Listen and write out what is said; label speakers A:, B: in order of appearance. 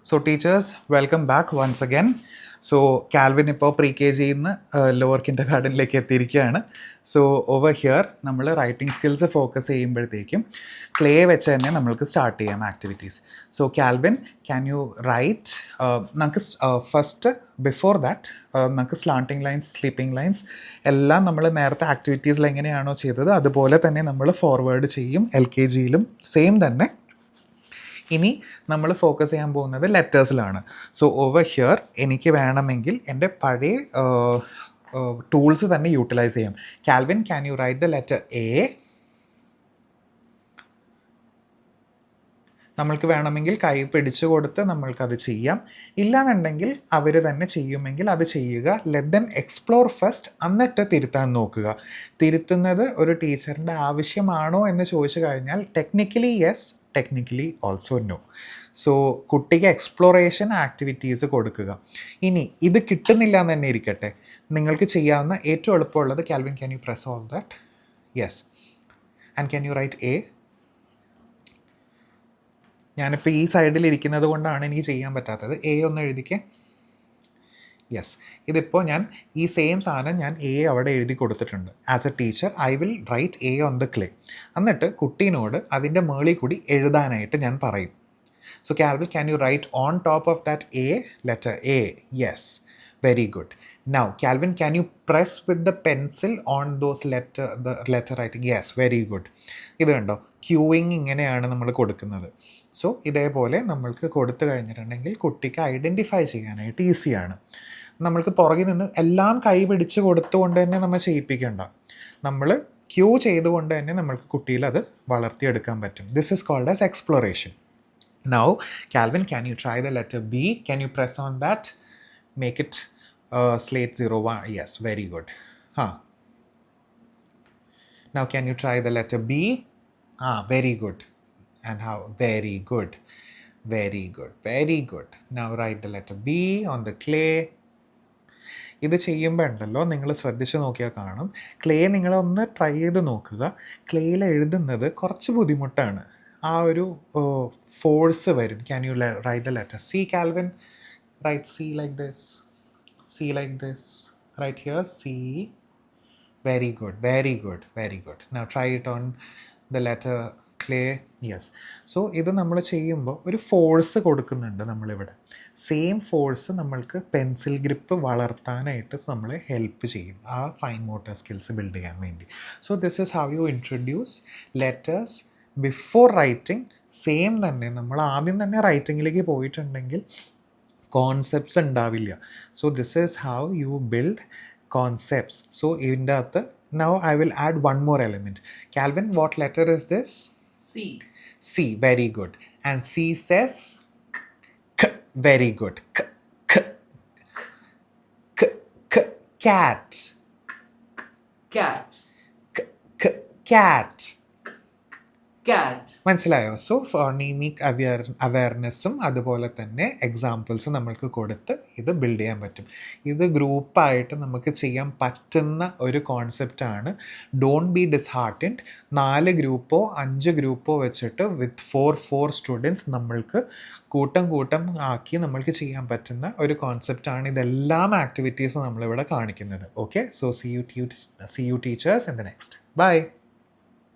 A: So teachers, welcome back once again. So Calvin ഇപ്പോൾ pre K ജിയിൽ നിന്ന് lower കിൻഡർ ഗാർഡനിലേക്ക് എത്തിയിരിക്കുകയാണ്. സോ ഓവർ ഹിയർ നമ്മൾ റൈറ്റിംഗ് സ്കിൽസ് ഫോക്കസ് ചെയ്യുമ്പോഴത്തേക്കും ക്ലേ വെച്ച് തന്നെ നമ്മൾക്ക് സ്റ്റാർട്ട് ചെയ്യാം activities. So Calvin, can you write നമുക്ക് ഫസ്റ്റ് ബിഫോർ ദാറ്റ് നമുക്ക് സ്ലാണ്ടിങ് ലൈൻസ്, സ്ലീപ്പിംഗ് ലൈൻസ് എല്ലാം നമ്മൾ നേരത്തെ ആക്ടിവിറ്റീസിൽ എങ്ങനെയാണോ ചെയ്തത് അതുപോലെ തന്നെ നമ്മൾ ഫോർവേഡ് ചെയ്യും. എൽ കെ ജിയിലും സെയിം തന്നെ. ഇനി നമ്മൾ ഫോക്കസ് ചെയ്യാൻ പോകുന്നത് ലെറ്റേഴ്സിലാണ്. സോ ഓവർ ഹിയർ എനിക്ക് വേണമെങ്കിൽ എൻ്റെ പഴയ ടൂൾസ് തന്നെ യൂട്ടിലൈസ് ചെയ്യാം. Calvin, can you write the letter A? നമ്മൾക്ക് വേണമെങ്കിൽ കൈ പിടിച്ചു കൊടുത്ത് നമ്മൾക്കത് ചെയ്യാം. ഇല്ലാന്നുണ്ടെങ്കിൽ അവർ തന്നെ ചെയ്യുമെങ്കിൽ അത് ചെയ്യുക. ലെറ്റ് ദം എക്സ്പ്ലോർ ഫസ്റ്റ്, എന്നിട്ട് തിരുത്താൻ നോക്കുക. തിരുത്തുന്നത് ഒരു ടീച്ചറിൻ്റെ ആവശ്യമാണോ എന്ന് ചോദിച്ചു കഴിഞ്ഞാൽ technically yes, technically also no. So കുട്ടിക്ക് എക്സ്പ്ലോറേഷൻ ആക്ടിവിറ്റീസ് കൊടുക്കുക. ഇനി ഇത് കിട്ടുന്നില്ല എന്ന് തന്നെ ഇരിക്കട്ടെ, നിങ്ങൾക്ക് ചെയ്യാവുന്ന ഏറ്റവും എളുപ്പമുള്ളത്, Calvin can you press all that? Yes. And can you write a? ഞാനിപ്പോൾ ഈ സൈഡിൽ ഇരിക്കുന്നത് കൊണ്ടാണ് എനിക്ക് ചെയ്യാൻ പറ്റാത്തത്. എ ഒന്ന് എഴുതിക്കേ. യെസ്. ഇതിപ്പോൾ ഞാൻ ഈ സെയിം സാധനം ഞാൻ എ അവിടെ എഴുതി കൊടുത്തിട്ടുണ്ട്. As a teacher I will write A on the clay. എന്നിട്ട് കുട്ടീനോട് അതിൻ്റെ മേളിൽ കൂടി എഴുതാനായിട്ട് ഞാൻ പറയും. So Calvin, can you write on top of that A letter A? Yes, very good. Now, Calvin, can you press with the pencil on those letter writing? Yes, very good. ഇത് കണ്ടോ, ക്യൂയിങ് ഇങ്ങനെയാണ് നമ്മൾ കൊടുക്കുന്നത്. So ഇതേപോലെ നമ്മൾക്ക് കൊടുത്തു കഴിഞ്ഞിട്ടുണ്ടെങ്കിൽ കുട്ടിക്ക് ഐഡൻറ്റിഫൈ ചെയ്യാനായിട്ട് ഈസിയാണ്. നമ്മൾക്ക് പുറകിൽ നിന്ന് എല്ലാം കൈ പിടിച്ച് കൊടുത്തുകൊണ്ട് തന്നെ നമ്മൾ ചെയ്യിപ്പിക്കേണ്ട. നമ്മൾ ക്യൂ ചെയ്തുകൊണ്ട് തന്നെ നമ്മൾക്ക് കുട്ടിയിൽ അത് വളർത്തിയെടുക്കാൻ പറ്റും. This is called as exploration. Now, Calvin, can you try the letter B? Can you press on that? Make it slate 01. Yes, very good. Now can you try the letter B? Very good. And how? Very good. Very good. Very good. Now write the letter B on the clay. ഇത് ചെയ്യുമ്പോൾ ഉണ്ടല്ലോ, നിങ്ങൾ ശ്രദ്ധിച്ച് നോക്കിയാൽ കാണും, clay നിങ്ങളൊന്ന് try ചെയ്ത് നോക്കുക. ക്ലേയിൽ എഴുതുന്നത് കുറച്ച് ബുദ്ധിമുട്ടാണ്. ആ ഒരു ഫോഴ്സ് വരും. Can you write the letter C, Calvin? Write C like this. C like this, right here, C. Very good, very good, very good. Now try it on the letter clay. Yes. So ഇത് നമ്മൾ ചെയ്യുമ്പോൾ ഒരു force കൊടുക്കുന്നുണ്ട് നമ്മളിവിടെ. Same force നമ്മൾക്ക് pencil grip വളർത്താനായിട്ട് നമ്മളെ help ചെയ്യും, ആ ഫൈൻ മോട്ടർ സ്കിൽസ് ബിൽഡ് ചെയ്യാൻ വേണ്ടി. So this is how you introduce letters before writing. Same തന്നെ നമ്മൾ ആദ്യം തന്നെ റൈറ്റിങ്ങിലേക്ക് പോയിട്ടുണ്ടെങ്കിൽ കോൺസെപ്റ്റ്സ് ഉണ്ടാവില്ല. So this is how you build concepts. So ഇതിൻ്റെ അകത്ത് now I will add one more element. Calvin, what letter is this?
B: C.
A: C, very good. And C says K, very good. K, K, K, K, cat.
B: Cat.
A: K, K, cat.
B: Cat.
A: മനസ്സിലായോ? So ഫോണീമിക് അവയർനെസ്സും അതുപോലെ തന്നെ എക്സാമ്പിൾസും നമ്മൾക്ക് കൊടുത്ത് ഇത് build ചെയ്യാൻ പറ്റും. ഇത് ഗ്രൂപ്പായിട്ട് നമുക്ക് ചെയ്യാൻ പറ്റുന്ന ഒരു കോൺസെപ്റ്റാണ്. Don't be ഡിസ്ഹാർട്ടൻഡ്. 4 ഗ്രൂപ്പോ 5 ഗ്രൂപ്പോ വെച്ചിട്ട് വിത്ത് 4 സ്റ്റുഡൻസ് നമ്മൾക്ക് കൂട്ടം ആക്കി നമ്മൾക്ക് ചെയ്യാൻ പറ്റുന്ന ഒരു കോൺസെപ്റ്റാണ്. ഇതെല്ലാം ആക്ടിവിറ്റീസ് നമ്മളിവിടെ കാണിക്കുന്നത്. Okay, so see you teachers in the next. By.